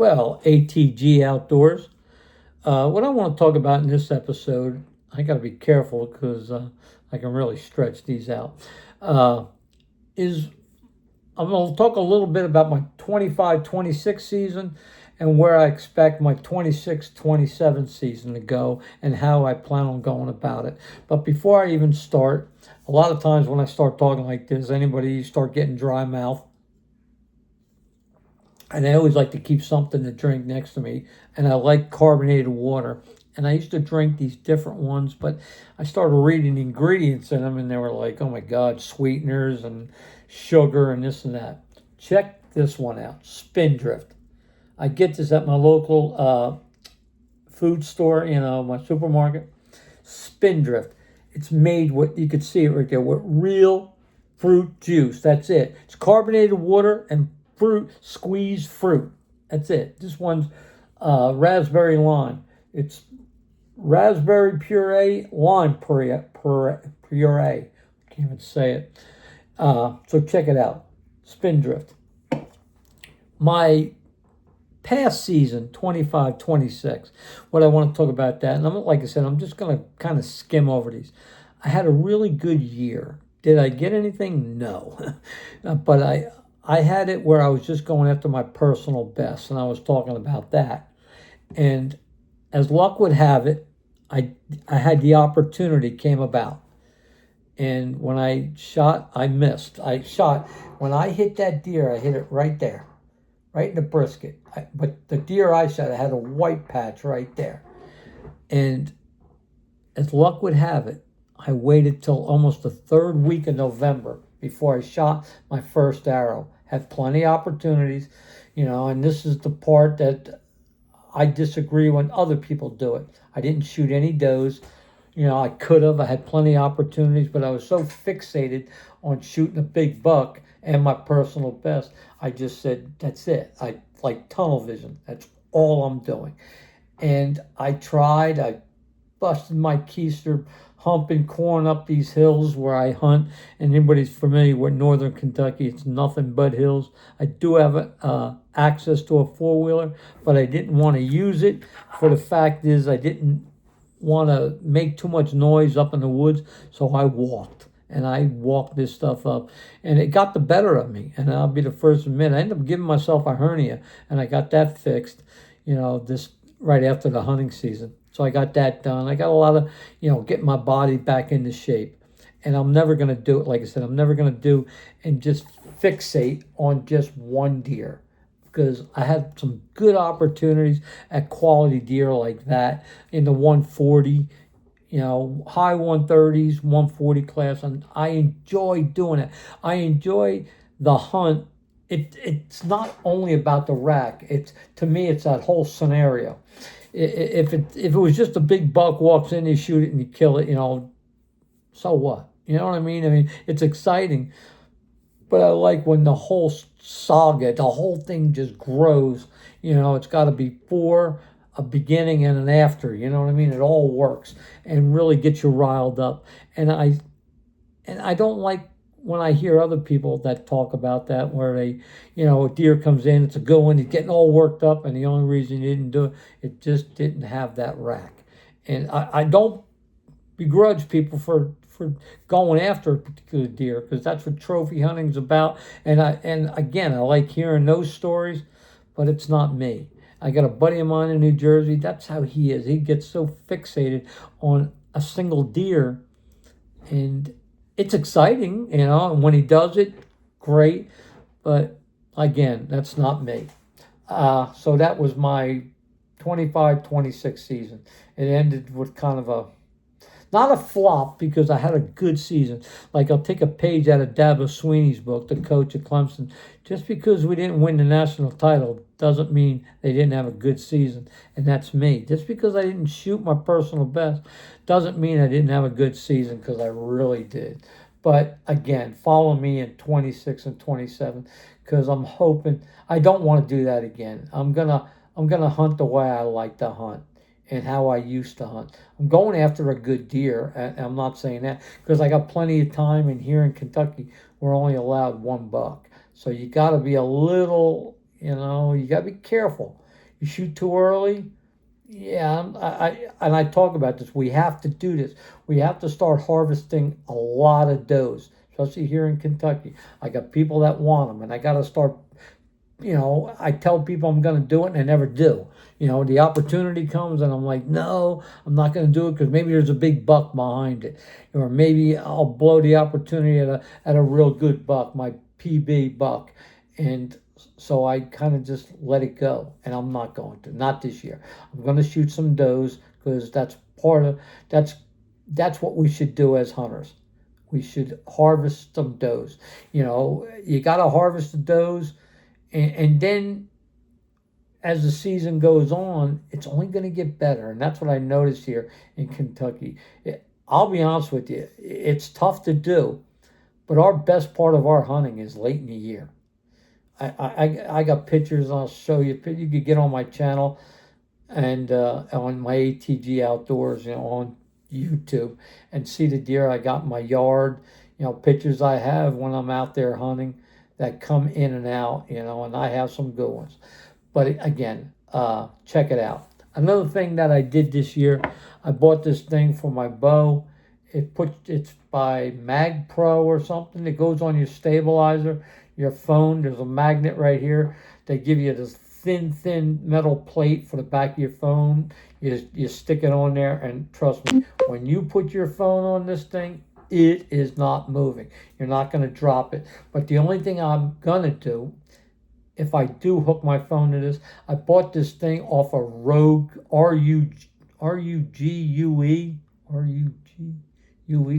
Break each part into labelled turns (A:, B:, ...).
A: Well, ATG Outdoors. What I want to talk about in this episode, I got to be careful because I can really stretch these out. Uh, is I'm going to talk a little bit about my 25-26 season and where I expect my 26-27 season to go and how I plan on going about it. But before I even start, a lot of times when I start talking like this, anybody start getting dry mouth. And I always like to keep something to drink next to me. And I like carbonated water. And I used to drink these different ones, but I started reading the ingredients in them, and they were like, oh my God, sweeteners and sugar and this and that. Check this one out, Spindrift. I get this at my local food store, my supermarket. Spindrift. It's made with, you can see it right there, with real fruit juice. That's it. It's carbonated water and fruit, squeezed fruit. That's it. This one's raspberry lime. It's raspberry puree, lime puree. Can't even say it. So check it out. Spindrift. My past season, 25-26, what I want to talk about that, and like I said, I'm just going to kind of skim over these. I had a really good year. Did I get anything? No. But I had it where I was just going after my personal best, and I was talking about that. And as luck would have it, I had the opportunity came about. And when I shot, I missed. When I hit that deer, I hit it right there, right in the brisket. But the deer I shot, I had a white patch right there. And as luck would have it, I waited till almost the third week of November before I shot my first arrow. Had plenty of opportunities, and this is the part that I disagree when other people do it. I didn't shoot any does. I could have. I had plenty of opportunities, but I was so fixated on shooting a big buck and my personal best. I just said, that's it. I like tunnel vision. That's all I'm doing. And I tried. I busted my keister humping corn up these hills where I hunt. And anybody's familiar with northern Kentucky, it's nothing but hills. I do have access to a four-wheeler, but I didn't want to use it. For the fact is, I didn't want to make too much noise up in the woods, so I walked. And I walked this stuff up, and it got the better of me. And I'll be the first to admit, I ended up giving myself a hernia, and I got that fixed, this right after the hunting season. So I got that done. I got a lot of, getting my body back into shape. And I'm never going to do it, like I said, I'm never going to do and just fixate on just one deer. Because I had some good opportunities at quality deer like that in the 140, high 130s, 140 class. And I enjoy doing it. I enjoy the hunt. It's not only about the rack. To me, it's that whole scenario. If it was just a big buck walks in, you shoot it and you kill it, so what? You know what I mean? I mean, it's exciting. But I like when the whole saga, the whole thing just grows. It's got to be before, a beginning, and an after. You know what I mean? It all works and really gets you riled up. And I don't like when I hear other people that talk about that, where they, a deer comes in, it's a good one, he's getting all worked up, and the only reason he didn't do it, it just didn't have that rack. And I don't begrudge people for going after a particular deer, because that's what trophy hunting's about. And again, I like hearing those stories, but it's not me. I got a buddy of mine in New Jersey. That's how he is. He gets so fixated on a single deer, and it's exciting, and when he does it, great. But again, that's not me. So that was my 25-26 season. It ended with kind of not a flop, because I had a good season. Like, I'll take a page out of Dabo Sweeney's book, the coach at Clemson. Just because we didn't win the national title doesn't mean they didn't have a good season. And that's me. Just because I didn't shoot my personal best doesn't mean I didn't have a good season, because I really did. But again, follow me in 26 and 27, because I'm hoping I don't want to do that again. I'm gonna hunt the way I like to hunt and how I used to hunt. I'm going after a good deer, and I'm not saying that because I got plenty of time, and here in Kentucky, we're only allowed one buck. So you got to be a little, you got to be careful. You shoot too early. Yeah, and I talk about this. We have to do this. We have to start harvesting a lot of does, especially here in Kentucky. I got people that want them, and I got to start. I tell people I'm going to do it, and I never do. The opportunity comes, and I'm like, no, I'm not going to do it because maybe there's a big buck behind it, or maybe I'll blow the opportunity at a real good buck, my PB buck, and so I kind of just let it go, and I'm not going to, not this year. I'm going to shoot some does because that's what we should do as hunters. We should harvest some does. You got to harvest the does, and then as the season goes on, it's only going to get better, and that's what I noticed here in Kentucky. I'll be honest with you, it's tough to do, but our best part of our hunting is late in the year. I got pictures. I'll show you. You could get on my channel and on my ATG Outdoors, on YouTube, and see the deer I got in my yard. Pictures I have when I'm out there hunting that come in and out. And I have some good ones. But again, check it out. Another thing that I did this year, I bought this thing for my bow. It's by Mag Pro or something. It goes on your stabilizer, your phone. There's a magnet right here. They give you this thin metal plate for the back of your phone. You stick it on there, and trust me, when you put your phone on this thing, it is not moving. You're not going to drop it. But the only thing I'm going to do, if I do hook my phone to this, I bought this thing off of Rogue, R-U-G-U-E,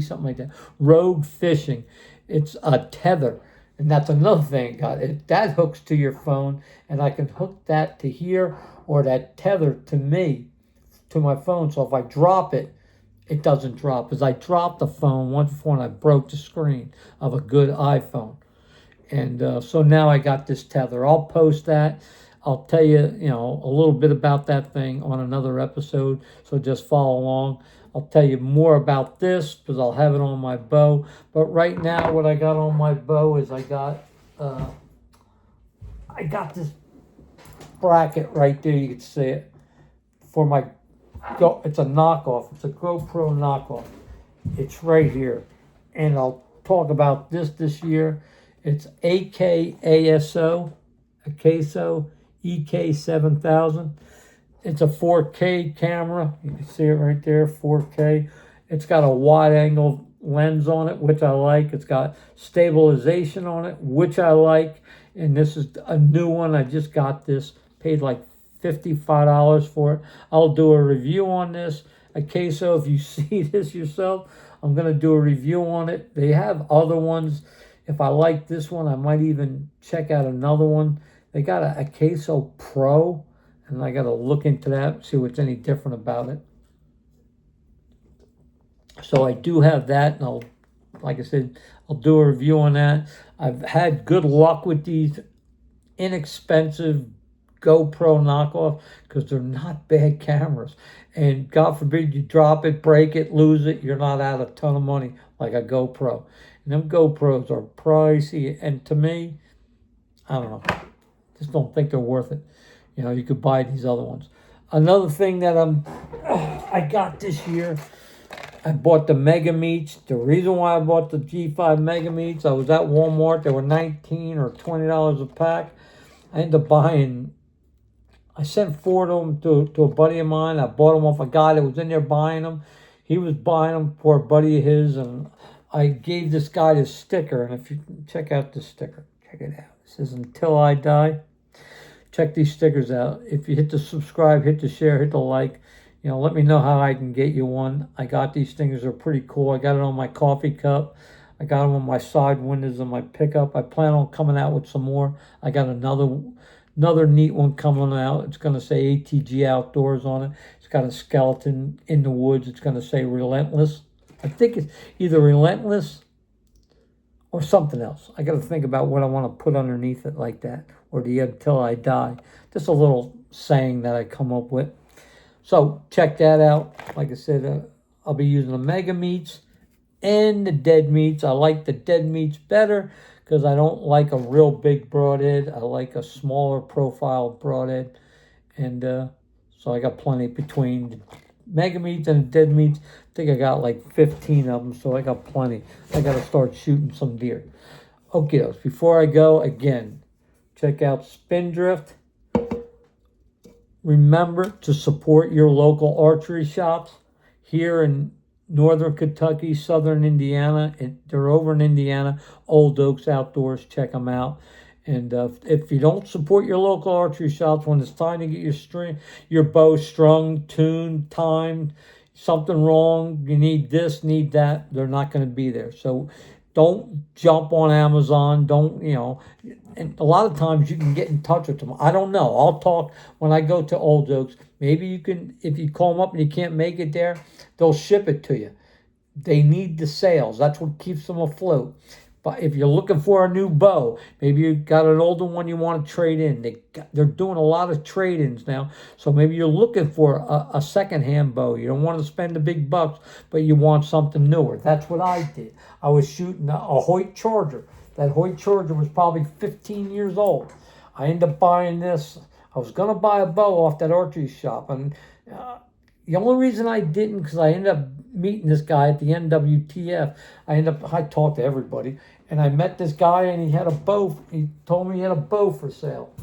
A: something like that. Rogue Fishing. It's a tether. And that's another thing, that hooks to your phone, and I can hook that to here, or that tether to me, to my phone. So if I drop it, it doesn't drop. Because I dropped the phone once before and I broke the screen of a good iPhone. And so now I got this tether. I'll post that. I'll tell you, a little bit about that thing on another episode. So just follow along. I'll tell you more about this because I'll have it on my bow. But right now, what I got on my bow is I got this bracket right there. You can see it for my it's a knockoff. It's a GoPro knockoff. It's right here, and I'll talk about this year. It's AKASO EK7000. It's a 4K camera. You can see it right there, 4K. It's got a wide angle lens on it, which I like. It's got stabilization on it, which I like. And this is a new one. I just got this, paid like $55 for it. I'll do a review on this. Akeso, if you see this yourself, I'm going to do a review on it. They have other ones. If I like this one, I might even check out another one. They got a Akeso Pro, and I got to look into that, see what's any different about it. So I do have that, and like I said, I'll do a review on that. I've had good luck with these inexpensive GoPro knockoff because they're not bad cameras. And God forbid you drop it, break it, lose it, you're not out a ton of money like a GoPro. And them GoPros are pricey, and to me, I don't know, just don't think they're worth it. You could buy these other ones. Another thing that I got this year, I bought the Mega Meats. The reason why I bought the G5 Mega Meats, I was at Walmart. They were $19 or $20 a pack. I ended up I sent 4 of them to a buddy of mine. I bought them off a guy that was in there buying them. He was buying them for a buddy of his, and I gave this guy this sticker. And if you check out this sticker, check it out. It says, "Until I Die." Check these stickers out. If you hit the subscribe, hit the share, hit the like, let me know how I can get you one. I got these things. They're pretty cool. I got it on my coffee cup. I got them on my side windows of my pickup. I plan on coming out with some more. I got another neat one coming out. It's going to say ATG Outdoors on it. It's got a skeleton in the woods. It's going to say Relentless. I think it's either Relentless or something else. I got to think about what I want to put underneath it like that, or the Until I Die. Just a little saying that I come up with. So check that out. Like I said, I'll be using the Mega Meats and the Dead Meats. I like the Dead Meats better because I don't like a real big broadhead. I like a smaller profile broadhead. And so I got plenty between the mega meats and the dead meats. I think I got like 15 of them, so I got plenty. I got to start shooting some deer. Okay, before I go, again, check out Spindrift. Remember to support your local archery shops here in northern Kentucky, southern Indiana. They're over in Indiana, Old Oaks Outdoors. Check them out. And if you don't support your local archery shops when it's time to get your bow strung, tuned, timed, something wrong, you need this, need that, they're not going to be there. So don't jump on Amazon. Don't, and a lot of times you can get in touch with them. I don't know. I'll talk when I go to Old Oaks. Maybe you can, if you call them up and you can't make it there, they'll ship it to you. They need the sales. That's what keeps them afloat. But if you're looking for a new bow, maybe you got an older one you want to trade in. They're doing a lot of trade-ins now. So maybe you're looking for a second-hand bow. You don't want to spend the big bucks, but you want something newer. That's what I did. I was shooting a Hoyt Charger. That Hoyt Charger was probably 15 years old. I ended up buying this. I was going to buy a bow off that archery shop. And the only reason I didn't, because I ended up meeting this guy at the NWTF. I talked to everybody, and I met this guy, and he had a bow. He told me he had a bow for sale.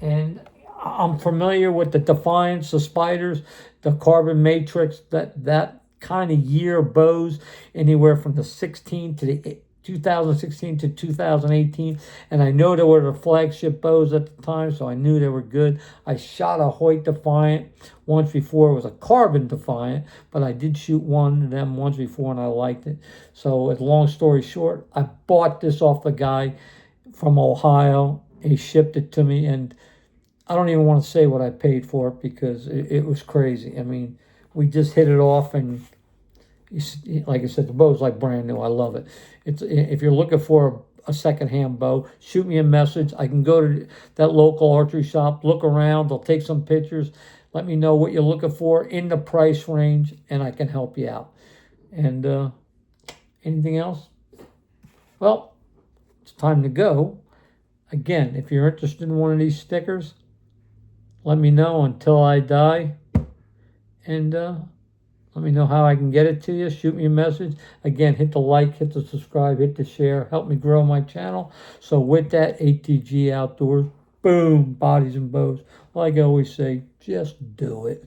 A: And I'm familiar with the Defiance, the Spiders, the Carbon Matrix, that kind of year bows, anywhere from the 16 to the 2016 to 2018, and I know they were the flagship bows at the time, so I knew they were good. I shot a Hoyt Defiant once before. It was a Carbon Defiant, but I did shoot one of them once before, and I liked it. So, as long story short, I bought this off the guy from Ohio. He shipped it to me, and I don't even want to say what I paid for it because it was crazy. I mean, we just hit it off, and like I said, the bow's like brand new. I love it. If you're looking for a secondhand bow, shoot me a message. I can go to that local archery shop, look around. They'll take some pictures. Let me know what you're looking for in the price range, and I can help you out. And anything else? Well, it's time to go. Again, if you're interested in one of these stickers, let me know until I die. And let me know how I can get it to you. Shoot me a message. Again, hit the like, hit the subscribe, hit the share. Help me grow my channel. So with that, ATG Outdoors, boom, bodies and bows. Like I always say, just do it.